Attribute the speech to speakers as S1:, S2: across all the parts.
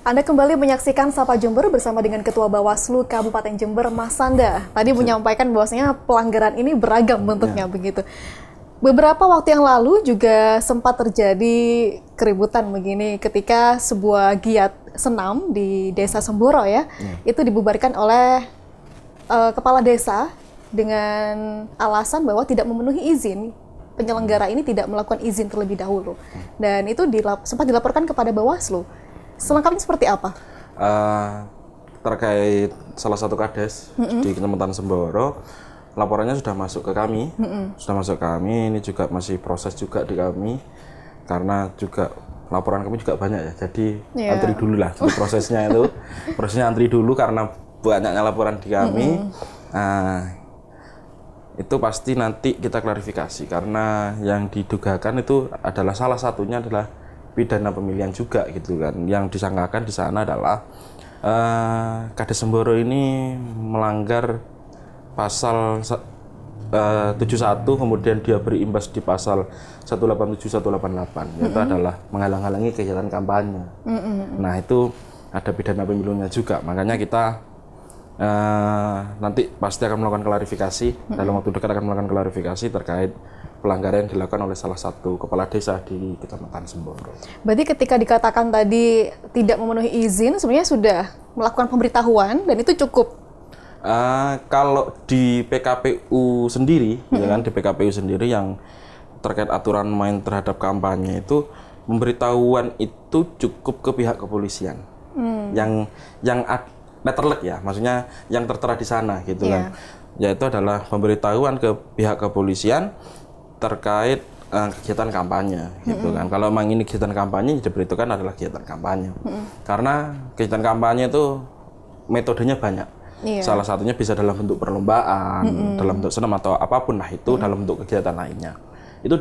S1: Anda kembali menyaksikan Sapa Jember bersama dengan Ketua Bawaslu Kabupaten Jember, Mas Sanda. Tadi menyampaikan bahwasanya pelanggaran ini beragam bentuknya begitu. Beberapa waktu yang lalu juga sempat terjadi keributan begini ketika sebuah giat senam di Desa Semboro itu dibubarkan oleh kepala desa dengan alasan bahwa tidak memenuhi izin. Penyelenggara ini tidak melakukan izin terlebih dahulu. Dan itu sempat dilaporkan kepada Bawaslu. Selengkapnya seperti apa?
S2: Terkait salah satu kades di Kecamatan Semboro, laporannya sudah masuk ke kami. Ini juga masih proses juga di kami, karena juga laporan kami juga banyak ya. Jadi antri dulu lah, jadi prosesnya antri dulu karena banyaknya laporan di kami. Itu pasti nanti kita klarifikasi, karena yang didugakan itu adalah salah satunya adalah pidana pemilihan juga gitu kan. Yang disangkakan di sana adalah Kades Semboro ini melanggar pasal 71, kemudian dia berimbas di pasal 187 188, yaitu adalah menghalang-halangi kegiatan kampanye. Nah, itu ada pidana pemilunya juga. Makanya kita nanti pasti akan melakukan klarifikasi, dalam waktu dekat akan melakukan klarifikasi terkait pelanggaran yang dilakukan oleh salah satu kepala desa di Kecamatan Semboro.
S1: Berarti ketika dikatakan tadi tidak memenuhi izin, sebenarnya sudah melakukan pemberitahuan dan itu cukup?
S2: Kalau di PKPU sendiri, di PKPU sendiri yang terkait aturan main terhadap kampanye itu, pemberitahuan itu cukup ke pihak kepolisian. Yang letterlek ya, maksudnya yang tertera di sana gitu kan. Yaitu adalah pemberitahuan ke pihak kepolisian terkait kegiatan kampanye gitu kan. Kalau memang ini kegiatan kampanye, diberitakan adalah kegiatan kampanye. Karena kegiatan kampanye itu metodenya banyak. Salah satunya bisa dalam bentuk perlombaan, dalam bentuk senam atau apapun lah itu, dalam bentuk kegiatan lainnya. Itu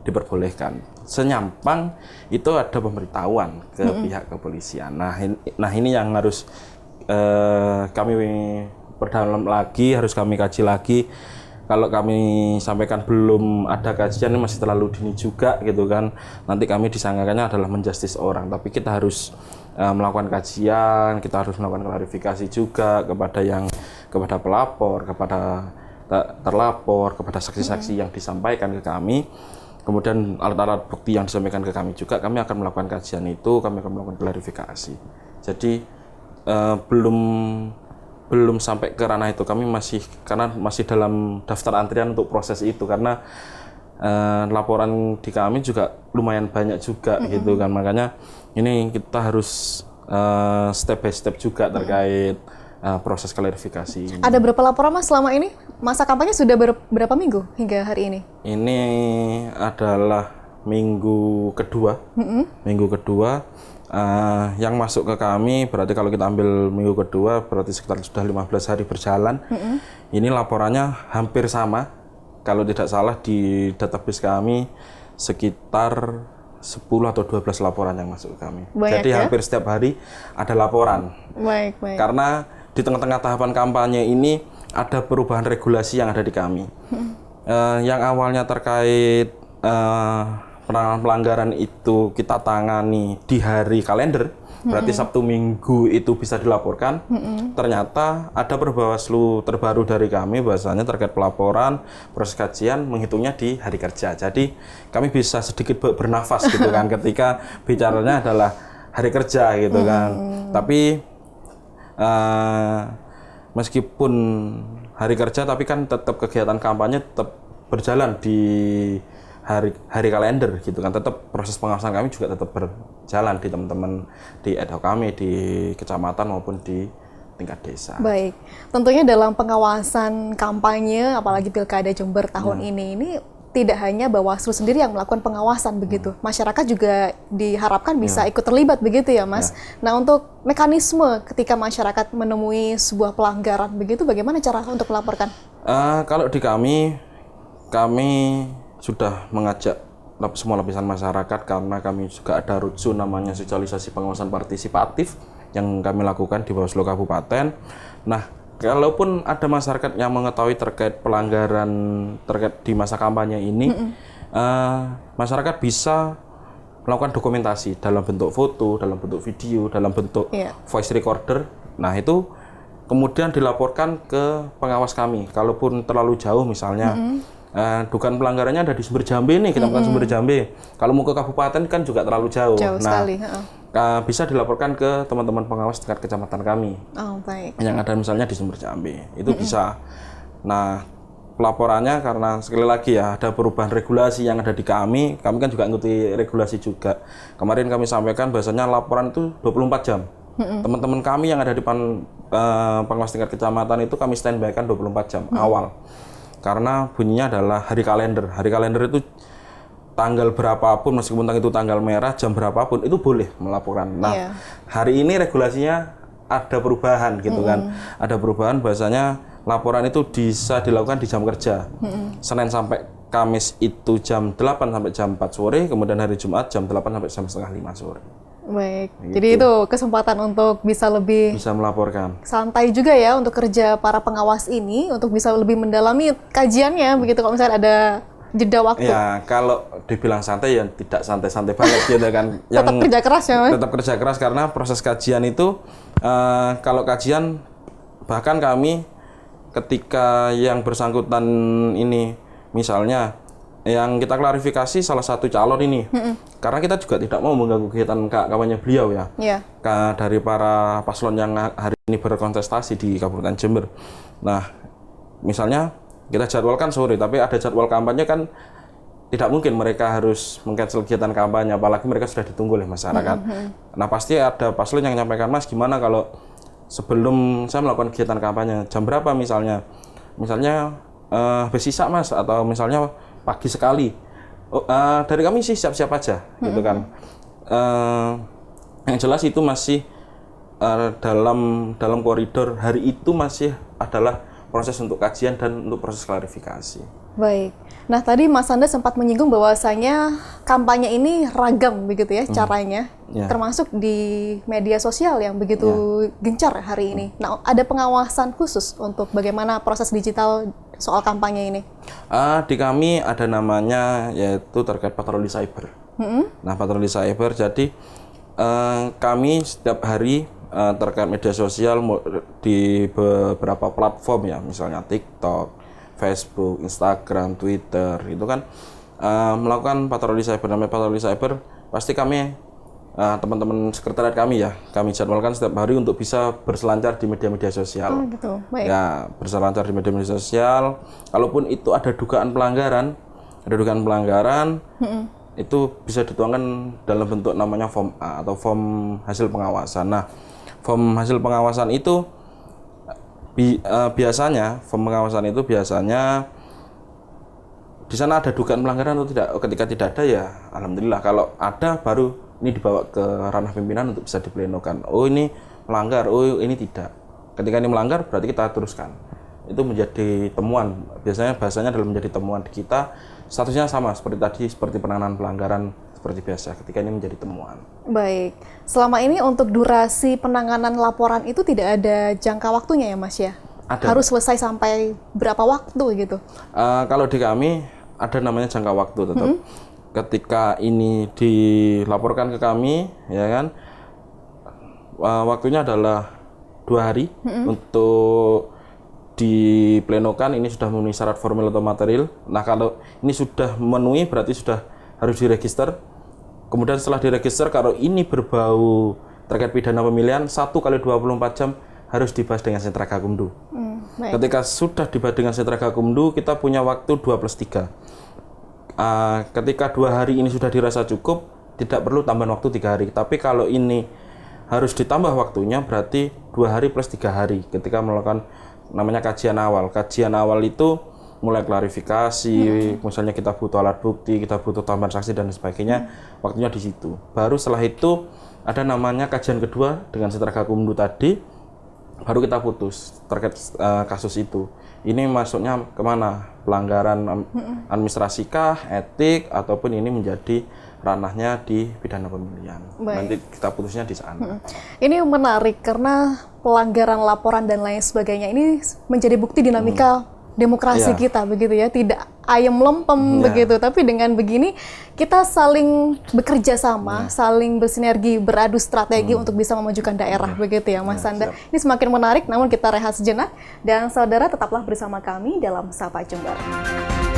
S2: diperbolehkan. Senyampang itu ada pemberitahuan ke pihak kepolisian. Nah ini yang harus kami perdalam lagi, harus kami kaji lagi. Kalau kami sampaikan belum ada kajian, ini masih terlalu dini juga gitu kan. Nanti kami disangkakannya adalah menjustis orang, tapi kita harus melakukan kajian, kita harus melakukan klarifikasi juga kepada pelapor, kepada terlapor, kepada saksi-saksi yang disampaikan ke kami. Kemudian alat-alat bukti yang disampaikan ke kami juga, kami akan melakukan kajian itu, kami akan melakukan klarifikasi. Jadi belum sampai ke ranah itu, kami masih dalam daftar antrian untuk proses itu, karena laporan di kami juga lumayan banyak juga gitu kan. Makanya ini kita harus step by step juga terkait proses klarifikasi.
S1: Ada berapa laporan Mas selama ini? Masa kampanye sudah berapa minggu hingga hari ini?
S2: Ini adalah minggu kedua. Minggu kedua yang masuk ke kami, berarti kalau kita ambil minggu kedua berarti sekitar sudah 15 hari berjalan. Ini laporannya hampir sama, kalau tidak salah di database kami sekitar 10 atau 12 laporan yang masuk ke kami.
S1: Banyak,
S2: jadi hampir setiap hari ada laporan.
S1: Baik.
S2: Karena di tengah-tengah tahapan kampanye ini ada perubahan regulasi yang ada di kami. Yang awalnya terkait penanganan pelanggaran itu kita tangani di hari kalender, berarti Sabtu Minggu itu bisa dilaporkan. Ternyata ada Perbawaslu terbaru dari kami, bahasanya terkait pelaporan, proses kajian menghitungnya di hari kerja. Jadi kami bisa sedikit bernafas gitu kan ketika bicaranya adalah hari kerja gitu kan. Tapi meskipun hari kerja, tapi kan tetap kegiatan kampanye tetap berjalan di hari kalender gitu kan. Tetap proses pengawasan kami juga tetap berjalan di teman-teman di ad hoc kami di kecamatan maupun di tingkat desa.
S1: Baik, tentunya dalam pengawasan kampanye, apalagi Pilkada Jember tahun ini tidak hanya Bawaslu sendiri yang melakukan pengawasan begitu. Masyarakat juga diharapkan bisa ikut terlibat begitu ya Mas. Nah, untuk mekanisme ketika masyarakat menemui sebuah pelanggaran begitu, bagaimana cara untuk melaporkan?
S2: Kalau di kami sudah mengajak semua lapisan masyarakat, karena kami juga ada rutsu namanya sosialisasi pengawasan partisipatif yang kami lakukan di Bawaslu Kabupaten. Nah, kalaupun ada masyarakat yang mengetahui terkait pelanggaran terkait di masa kampanye ini, masyarakat bisa melakukan dokumentasi dalam bentuk foto, dalam bentuk video, dalam bentuk voice recorder. Nah, itu kemudian dilaporkan ke pengawas kami. Kalaupun terlalu jauh misalnya, dugaan pelanggarannya ada di Sumber Jambe nih, kita bukan Sumber Jambe. Kalau mau ke kabupaten kan juga terlalu jauh.
S1: Jauh sekali.
S2: Bisa dilaporkan ke teman-teman pengawas tingkat kecamatan kami.
S1: Oh, baik.
S2: Yang ada misalnya di Sumber Jambe, itu bisa. Nah, pelaporannya karena sekali lagi ya ada perubahan regulasi yang ada di kami kan juga ngikuti regulasi juga. Kemarin kami sampaikan bahasanya laporan itu 24 jam. Teman-teman kami yang ada di pengawas tingkat kecamatan itu kami standby kan 24 jam awal. Karena bunyinya adalah hari kalender. Hari kalender itu tanggal berapapun, meskipun itu tanggal merah, jam berapapun, itu boleh melaporkan. Nah, hari ini regulasinya ada perubahan gitu kan. Ada perubahan bahasanya laporan itu bisa dilakukan di jam kerja. Senin sampai Kamis itu jam 8 sampai jam 4 sore, kemudian hari Jumat jam 8 sampai jam setengah 5 sore.
S1: Baik,
S2: gitu.
S1: Jadi itu kesempatan untuk bisa
S2: melaporkan.
S1: Santai juga ya untuk kerja para pengawas ini, untuk bisa lebih mendalami kajiannya, begitu kalau misalnya ada jeda waktu.
S2: Ya, kalau dibilang santai ya tidak santai-santai banget gitu kan.
S1: Tetap kerja keras ya, Mas?
S2: Tetap kerja keras karena proses kajian itu, kalau kajian bahkan kami ketika yang bersangkutan ini, misalnya yang kita klarifikasi salah satu calon ini, karena kita juga tidak mau mengganggu kegiatan kawannya beliau ya, dari para paslon yang hari ini berkontestasi di Kabupaten Jember. Nah, misalnya kita jadwalkan sore, tapi ada jadwal kampanye kan tidak mungkin mereka harus meng-cancel kegiatan kampanye, apalagi mereka sudah ditunggu oleh masyarakat. Nah, pasti ada paslon yang menyampaikan, Mas, gimana kalau sebelum saya melakukan kegiatan kampanye, jam berapa misalnya bersisa Mas, atau misalnya pagi sekali. Dari kami sih siap-siap aja, gitu kan. Yang jelas itu masih dalam koridor hari itu masih adalah proses untuk kajian dan untuk proses klarifikasi.
S1: Baik. Nah, tadi Mas Sanda sempat menyinggung bahwasanya kampanye ini ragam begitu ya caranya, termasuk di media sosial yang begitu gencar hari ini. Nah, ada pengawasan khusus untuk bagaimana proses digital soal kampanye ini?
S2: Di kami ada namanya yaitu terkait patroli cyber. Nah, patroli cyber, jadi kami setiap hari terkait media sosial di beberapa platform ya, misalnya TikTok, Facebook, Instagram, Twitter, itu kan melakukan patroli cyber. Namanya patroli cyber, pasti kami teman-teman sekretariat kami ya, kami jadwalkan setiap hari untuk bisa berselancar di media-media sosial.
S1: Oh, gitu. Baik.
S2: Ya, berselancar di media-media sosial. Kalaupun itu ada dugaan pelanggaran, itu bisa dituangkan dalam bentuk namanya form A atau form hasil pengawasan. Nah, form hasil pengawasan itu biasanya di sana ada dugaan pelanggaran atau tidak. Ketika tidak ada ya alhamdulillah, kalau ada baru ini dibawa ke ranah pimpinan untuk bisa diplenokan. Oh, ini melanggar, oh ini tidak. Ketika ini melanggar berarti kita teruskan. Itu menjadi temuan. Biasanya bahasanya adalah menjadi temuan di kita. Statusnya sama seperti tadi, seperti penanganan pelanggaran seperti biasa ketika ini menjadi temuan.
S1: Baik. Selama ini untuk durasi penanganan laporan itu tidak ada jangka waktunya ya, Mas ya?
S2: Ada.
S1: Harus selesai sampai berapa waktu gitu?
S2: Kalau di kami ada namanya jangka waktu tetap. Ketika ini dilaporkan ke kami, ya kan, waktunya adalah 2 hari untuk diplenokan. Ini sudah memenuhi syarat formil atau material. Nah, kalau ini sudah memenuhi berarti sudah harus diregister. Kemudian setelah diregister, kalau ini berbau terkait pidana pemilihan, 1 kali 24 jam harus dibahas dengan Sentra Gakumdu. Ketika sudah dibahas dengan Sentra Gakumdu, kita punya waktu 2+3. Ketika 2 hari ini sudah dirasa cukup, tidak perlu tambahan waktu 3 hari. Tapi kalau ini harus ditambah waktunya, berarti 2 hari plus 3 hari ketika melakukan namanya kajian awal. Kajian awal itu mulai klarifikasi, misalnya kita butuh alat bukti, kita butuh tambahan saksi dan sebagainya, waktunya di situ. Baru setelah itu ada namanya kajian kedua dengan Sentra Gakumdu tadi, baru kita putus terkait kasus itu. Ini masuknya kemana? Pelanggaran administrasi kah, etik, ataupun ini menjadi ranahnya di pidana pemilihan. Nanti kita putusnya di sana.
S1: Ini menarik karena pelanggaran laporan dan lain sebagainya ini menjadi bukti dinamika demokrasi
S2: Iya.
S1: kita begitu ya, tidak ayam lempem
S2: Iya.
S1: begitu, tapi dengan begini kita saling bekerja sama, saling bersinergi, beradu strategi untuk bisa memajukan daerah begitu ya Mas Sanda. Ini semakin menarik, namun kita rehat sejenak dan saudara tetaplah bersama kami dalam Sapa Jember.